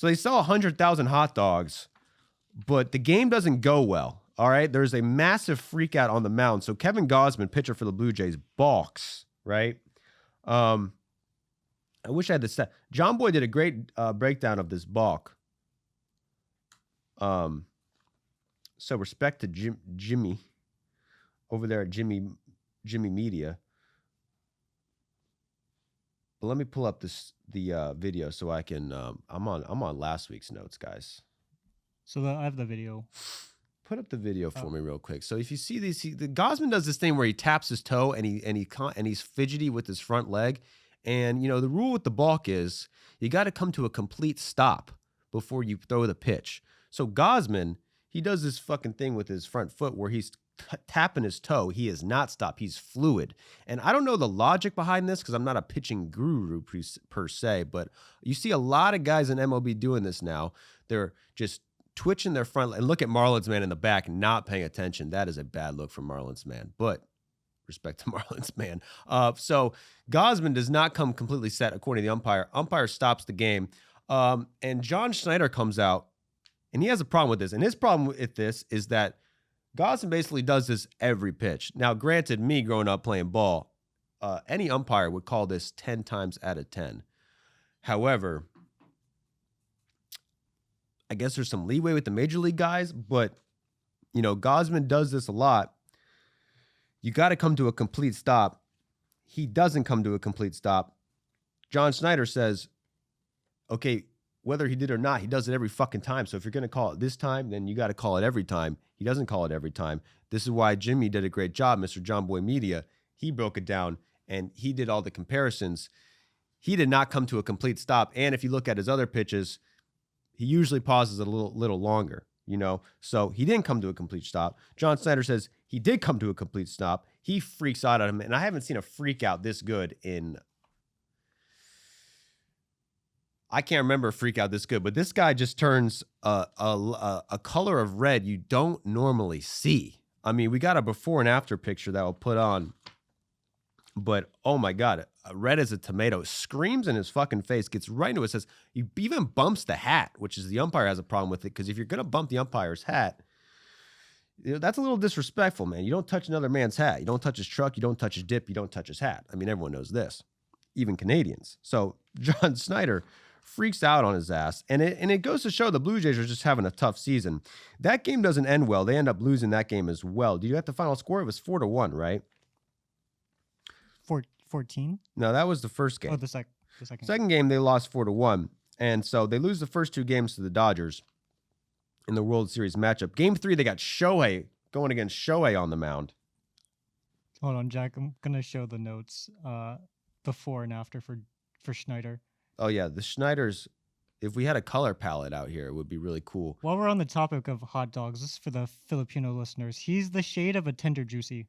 So they sell 100,000 hot dogs, but the game doesn't go well. All right. There's a massive freak out on the mound. So Kevin Gausman, pitcher for the Blue Jays, balks, right? I wish I had the stat. John Boy did a great breakdown of this balk. So respect to Jimmy over there at Jimmy Media. But let me pull up the video so I can. I'm on last week's notes, guys. So I have the video. Put up the video for me real quick. So if you see these, the Gausman does this thing where he taps his toe and he's fidgety with his front leg. And you know the rule with the balk is you got to come to a complete stop before you throw the pitch. So Gausman, he does this fucking thing with his front foot where he's tapping his toe. He is not stopped. He's fluid. And I don't know the logic behind this because I'm not a pitching guru per se, but you see a lot of guys in MLB doing this now. They're just twitching their front. And look at Marlins man in the back, not paying attention. That is a bad look for Marlins man, but respect to Marlins man. So Gausman does not come completely set according to the umpire. Umpire stops the game. And John Schneider comes out and he has a problem with this. And his problem with this is that Gausman basically does this every pitch. Now, granted, me growing up playing ball, any umpire would call this 10 times out of 10. However, I guess there's some leeway with the major league guys, but, you know, Gausman does this a lot. You got to come to a complete stop. He doesn't come to a complete stop. John Schneider says, okay, whether he did or not, he does it every fucking time. So if you're going to call it this time, then you got to call it every time. He doesn't call it every time. This is why Jimmy did a great job, Mr. John Boy Media. He broke it down and he did all the comparisons. He did not come to a complete stop. And if you look at his other pitches, he usually pauses a little longer, you know? So he didn't come to a complete stop. John Snyder says he did come to a complete stop. He freaks out at him. And I haven't seen a freak out this good in, I can't remember a freak out this good, but this guy just turns a color of red you don't normally see. I mean, we got a before and after picture that we'll put on, but oh my God, red as a tomato, screams in his fucking face, gets right into it, says, he even bumps the hat, which is the umpire has a problem with it, because if you're going to bump the umpire's hat, you know, that's a little disrespectful, man. You don't touch another man's hat. You don't touch his truck. You don't touch his dip. You don't touch his hat. I mean, everyone knows this, even Canadians. So John Snyder freaks out on his ass, and it goes to show the Blue Jays are just having a tough season. That game doesn't end well. They end up losing that game as well. Do you have the final score? It was 4-1, right? 14? No, that was the first game. Oh, the second. Second game, they lost 4-1, and so they lose the first two games to the Dodgers in the World Series matchup. Game 3, they got Shohei going against Shohei on the mound. Hold on, Jack. I'm gonna show the notes before and after for Schneider. Oh, yeah, the Schneiders, if we had a color palette out here, it would be really cool. While we're on the topic of hot dogs, this is for the Filipino listeners. He's the shade of a tender juicy.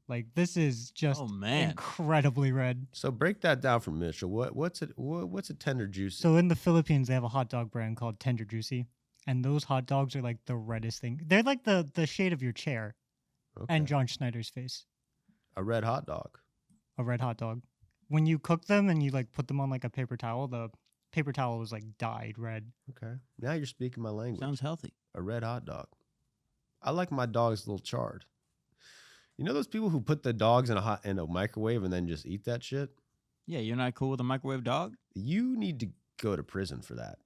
Like, this is just incredibly red. So break that down for Mitchell. What's a tender juicy? So in the Philippines, they have a hot dog brand called Tender Juicy. And those hot dogs are like the reddest thing. They're like the shade of your chair and John Schneider's face. A red hot dog. A red hot dog. When you cook them and you like put them on like a paper towel, the paper towel was like dyed red. Okay. Now you're speaking my language. Sounds healthy. A red hot dog. I like my dogs a little charred. You know those people who put the dogs in a microwave and then just eat that shit? Yeah, you're not cool with a microwave dog? You need to go to prison for that.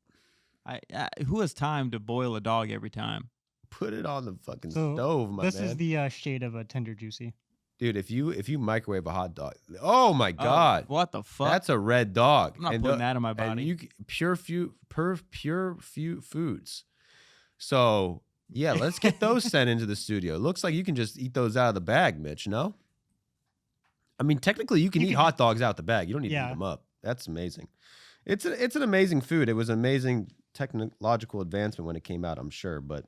Who has time to boil a dog every time? Put it on the fucking stove, my man. This is the shade of a Tender Juicy. Dude, if you microwave a hot dog, oh my God. What the fuck? That's a red dog. I'm not putting that in my body. And pure foods. So, yeah, let's get those sent into the studio. It looks like you can just eat those out of the bag, Mitch, no? I mean, technically, you can eat hot dogs out the bag. You don't need to eat them up. That's amazing. It's an amazing food. It was an amazing technological advancement when it came out, I'm sure. But